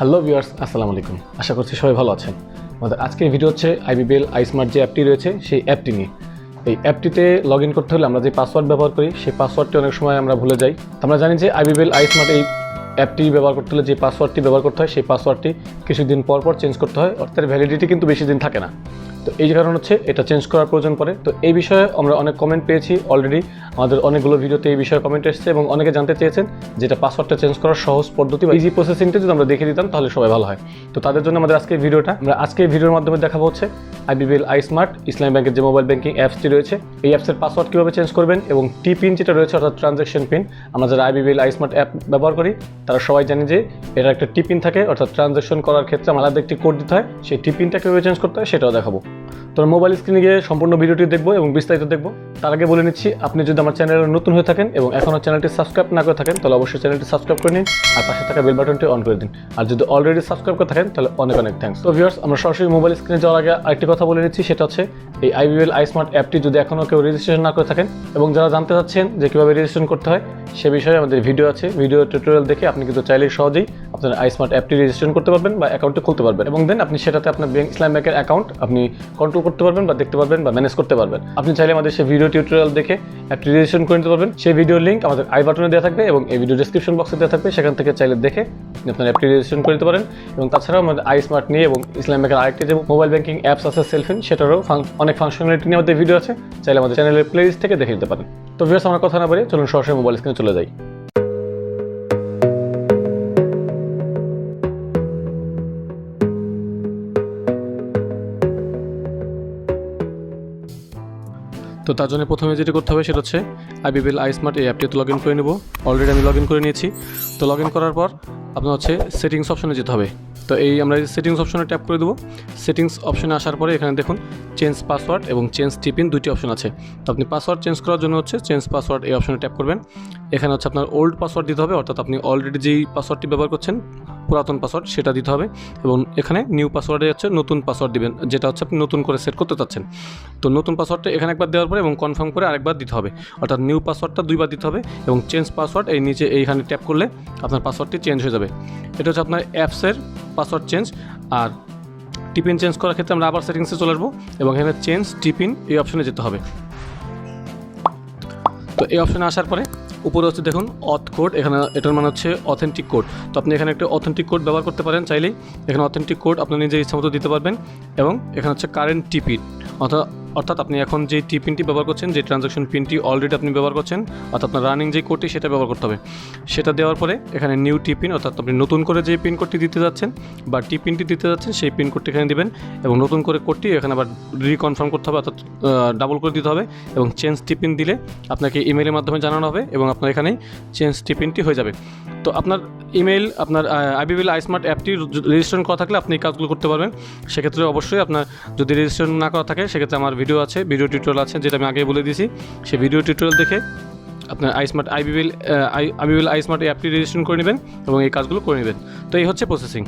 Hello viewers, আসসালামু আলাইকুম। আশা করছি সবাই ভালো আছেন। আমাদের আজকের ভিডিও হচ্ছে IBBL iSmart যে অ্যাপটি রয়েছে সেই অ্যাপটি নিয়ে। এই অ্যাপটিতে লগ ইন করতে হলে আমরা যে পাসওয়ার্ড ব্যবহার করি সেই পাসওয়ার্ডটি অনেক সময় আমরা ভুলে যাই। আমরা জানি যে IBBL iSmart এই অ্যাপটি ব্যবহার করতে হলে যে পাসওয়ার্ডটি ব্যবহার করতে হয় সেই পাসওয়ার্ডটি কিছুদিন পর পর চেঞ্জ করতে হয়, অর্থাৎ ভ্যালিডিটি কিন্তু বেশি দিন থাকে না। তো এই কারণ হচ্ছে এটা চেঞ্জ করার প্রয়োজন পড়ে। তো এই বিষয়ে আমরা অনেক কমেন্ট পেয়েছি অলরেডি, আমাদের অনেকগুলো ভিডিওতে এই বিষয়ে কমেন্ট এসেছে এবং অনেকে জানতে চেয়েছেন যেটা পাসওয়ার্ডটা চেঞ্জ করার সহজ পদ্ধতি বা ইজি প্রসেসিংটা যদি আমরা দেখে দিতাম তাহলে সবাই ভালো হয়। তো তাদের জন্য আমাদের আজকে ভিডিওটা আমরা আজকে ভিডিওর মাধ্যমে দেখাবো হচ্ছে IBBL iSmart ইসলামী ব্যাংকের যে মোবাইল ব্যাংকিং অ্যাপসটি রয়েছে এই অ্যাপসের পাসওয়ার্ড কীভাবে চেঞ্জ করবেন এবং TPIN যেটা রয়েছে অর্থাৎ ট্রানজ্যাকশন পিন। আমরা যারা IBBL iSmart অ্যাপ ব্যবহার করি তারা সবাই জানি যে এটা একটা TPIN থাকে, অর্থাৎ ট্রানজ্যাকশন করার ক্ষেত্রে আলাদা একটি কোড দিতে হয়, সেই TPINটা কীভাবে চেঞ্জ করতে হয় সেটাও দেখাবো। তো মোবাইল স্ক্রিনে গিয়ে সম্পূর্ণ ভিডিওটি দেখবো এবং বিস্তারিত দেখবো। তার আগে বলে নিচ্ছি, আপনি যদি আমার চ্যানেলে নতুন হয়ে থাকেন এবং এখনও চ্যানেলটি সাবস্ক্রাইব না করে থাকেন তাহলে অবশ্যই চ্যানেলটি সাবস্ক্রাইব করে নিন আর পাশে থাকা বেল বাটনটি অন করে দিন। আর যদি অলরেডি সাবস্ক্রাইব করে থাকেন তাহলে অনেক অনেক থ্যাঙ্কস। তো ভিউয়ার্স, আমরা সরাসরি মোবাইল স্ক্রিনে যাওয়ার আগে আরেকটি কথা বলে নিচ্ছি, সেটা হচ্ছে এই IBBL iSmart অ্যাপটি যদি এখনও কেউ রেজিস্ট্রেশন না করে থাকেন এবং যারা জানতে চাচ্ছেন যে কীভাবে রেজিস্ট্রেশন করতে হয় সে বিষয়ে আমাদের ভিডিও আছে, ভিডিও টিউটোরিয়াল দেখে আপনি কিন্তু চাইলেই সহজেই আপনার iSmart অ্যাপটি রেজিস্ট্রেশন করতে পারবেন বা অ্যাকাউন্টটি খুলতে পারবেন এবং দেন আপনি সেটাতে আপনার ইসলামী ব্যাংকের অ্যাকাউন্ট আপনি কন্ট্রোল করতে পারবেন বা দেখতে পারবেন বা ম্যানেজ করতে পারবেন। আপনি চাইলে আমাদের সেই ভিডিও টিউটোরিয়াল দেখে অ্যাপটি রেজিস্ট্রেশন করে নিতে পারবেন। সেই ভিডিওর লিঙ্ক আমাদের আই বাটনে দেওয়া থাকবে এবং এই ভিডিও ডেসক্রিপশন বক্সে দেওয়া থাকবে, সেখান থেকে চাইলে দেখে আপনার অ্যাপটি রেজিস্ট্রেশন করে নিতে পারেন। এবং তাছাড়াও আমাদের iSmart নিয়ে এবং ইসলামী ব্যাংকের আরেকটি যে মোবাইল ব্যাংকিং অ্যাপস আছে সেলফিন, সেটারও অনেক ফাংশনালিটি নিয়ে আমাদের ভিডিও আছে, চাইলে আমাদের চ্যানেলের প্লেলিস্ট থেকে দেখে নিতে পারেন। তো ভিউয়ার্স, আমরা কথা না বলে চলুন সরাসরি মোবাইল স্ক্রিনে চলে যাই। তো তার জন্য প্রথমে যেটা করতে হবে সেটা হচ্ছে IBBL iSmart এই অ্যাপটিতে লগ ইন করে নেব। অলরেডি আমি লগ ইন করে নিয়েছি। তো লগ ইন করার পর আপনার হচ্ছে সেটিংস অপশনে যেতে হবে। তো এই আমরা সেটিংস অপশনে ট্যাপ করে দেবো। সেটিংস অপশনে আসার পরে এখানে দেখুন চেঞ্জ পাসওয়ার্ড এবং চেঞ্জ TPIN দুইটি অপশন আছে। তো আপনি পাসওয়ার্ড চেঞ্জ করার জন্য হচ্ছে চেঞ্জ পাসওয়ার্ড এই অপশনে ট্যাপ করবেন। এখানে হচ্ছে আপনার ওল্ড পাসওয়ার্ড দিতে হবে, অর্থাৎ আপনি অলরেডি যেই পাসওয়ার্ডটি ব্যবহার করছেন পুরাতন পাসওয়ার্ড সেটা দিতে হবে এবং এখানে নিউ পাসওয়ার্ডে হচ্ছে নতুন পাসওয়ার্ড দিবেন, যেটা হচ্ছে আপনি নতুন করে সেট করতে চাচ্ছেন। তো নতুন পাসওয়ার্ডটা এখানে একবার দেওয়ার পরে এবং কনফার্ম করে আরেকবার দিতে হবে, অর্থাৎ নিউ পাসওয়ার্ডটা দুইবার দিতে হবে এবং চেঞ্জ পাসওয়ার্ড এই নিচে এইখানে ট্যাপ করলে আপনার পাসওয়ার্ডটি চেঞ্জ হয়ে যাবে। এটা হচ্ছে আপনার অ্যাপসের পাসওয়ার্ড চেঞ্জ। আর TPIN চেঞ্জ করার ক্ষেত্রে আমরা আবার সেটিংসে চলে আসবো এবং এখানে চেঞ্জ TPIN এই অপশনে যেতে হবে। তো এই অপশনে আসার পরে উপরে হচ্ছে দেখুন অথ কোড, এখানে এটার মানে হচ্ছে অথেন্টিক কোড। তো আপনি এখানে একটা অথেন্টিক কোড ব্যবহার করতে পারেন চাইলেই। এখানে অথেন্টিক কোড আপনি নিজে ইচ্ছা মতো দিতে পারবেন এবং এখানে হচ্ছে কারেন্ট TPIN, অর্থাৎ আপনি এখন যে TPINটি ব্যবহার করছেন, যে ট্রানজ্যাকশন পিনটি অলরেডি আপনি ব্যবহার করছেন, অর্থাৎ আপনার রানিং যে কোডটি সেটা ব্যবহার করতে হবে। সেটা দেওয়ার পরে এখানে নিউ TPIN, অর্থাৎ আপনি নতুন করে যে পিন কোডটি দিতে যাচ্ছেন বা TPINটি দিতে যাচ্ছেন সেই পিন কোডটি এখানে দিবেন এবং নতুন করে কোডটি এখানে আবার রিকনফার্ম করতে হবে, অর্থাৎ ডাবল করে দিতে হবে এবং চেঞ্জ TPIN দিলে আপনাকে ইমেইলের মাধ্যমে জানানো হবে এবং আপনার এখানেই চেঞ্জ TPINটি হয়ে যাবে। তো আপনার ইমেইল আপনার IBBL iSmart অ্যাপটি রেজিস্ট্রেশন করা থাকলে আপনি এই কাজগুলো করতে পারবেন। সেক্ষেত্রে অবশ্যই আপনার যদি রেজিস্ট্রেশন না করা থাকে সেক্ষেত্রে আমার ভিডিও আছে, ভিডিও টিউটোরিয়াল আছে, যেটা আমি আগেই বলে দিয়েছি। সেই ভিডিও টিউটোরিয়াল দেখে আপনার IBBL iSmart এই অ্যাপটি রেজিস্ট্রেশন করে নেবেন এবং এই কাজগুলো করে নেবেন। তো এই হচ্ছে প্রসেসিং।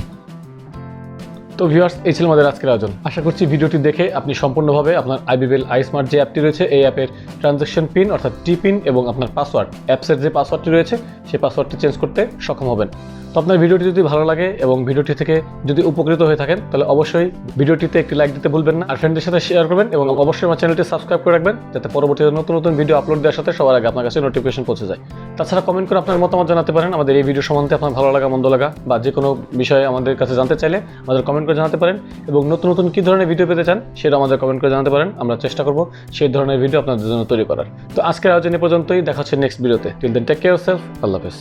তো ভিউয়ার্স, এই ছিল আমাদের আজকের আয়োজন। আশা করছি ভিডিওটি দেখে আপনি সম্পূর্ণভাবে আপনার IBBL iSmart যে অ্যাপটি রয়েছে এই অ্যাপের ট্রানজ্যাকশন পিন অর্থাৎ TPIN এবং আপনার পাসওয়ার্ড, অ্যাপসের যে পাসওয়ার্ডটি রয়েছে সেই পাসওয়ার্ডটি চেঞ্জ করতে সক্ষম হবেন। তো আপনার ভিডিওটি যদি ভালো লাগে এবং ভিডিওটি থেকে যদি উপকৃত হয়ে থাকেন তাহলে অবশ্যই ভিডিওটিতে একটি লাইক দিতে ভুলবেন না আর ফ্রেন্ডদের সাথে শেয়ার করবেন এবং অবশ্যই আমার চ্যানেলটি সাবস্ক্রাইব করে রাখবেন যাতে পরবর্তীতে নতুন নতুন ভিডিও আপলোড দেওয়ার সাথে সবার আগে আপনার কাছে নোটিফিকেশন পৌঁছে যায়। তাছাড়া কমেন্ট করে আপনার মতামত জানাতে পারেন। আমাদের এই ভিডিও সম্বন্ধে আপনার ভালো লাগা মন্দ লাগা বা যে কোনো বিষয়ে আমাদের কাছে জানতে চাইলে আমাদের কমেন্ট করে জানাতে পারেন এবং নতুন নতুন কী ধরনের ভিডিও পেতে চান সেটা আমাদের কমেন্ট করে জানাতে পারেন। আমরা চেষ্টা করব সেই ধরনের ভিডিও আপনাদের জন্য তৈরি করার। তো আজকের আয়োজন এ পর্যন্তই, দেখা হচ্ছে নেক্সট ভিডিওতে। Till then take care yourself. আল্লাহ হাফেজ।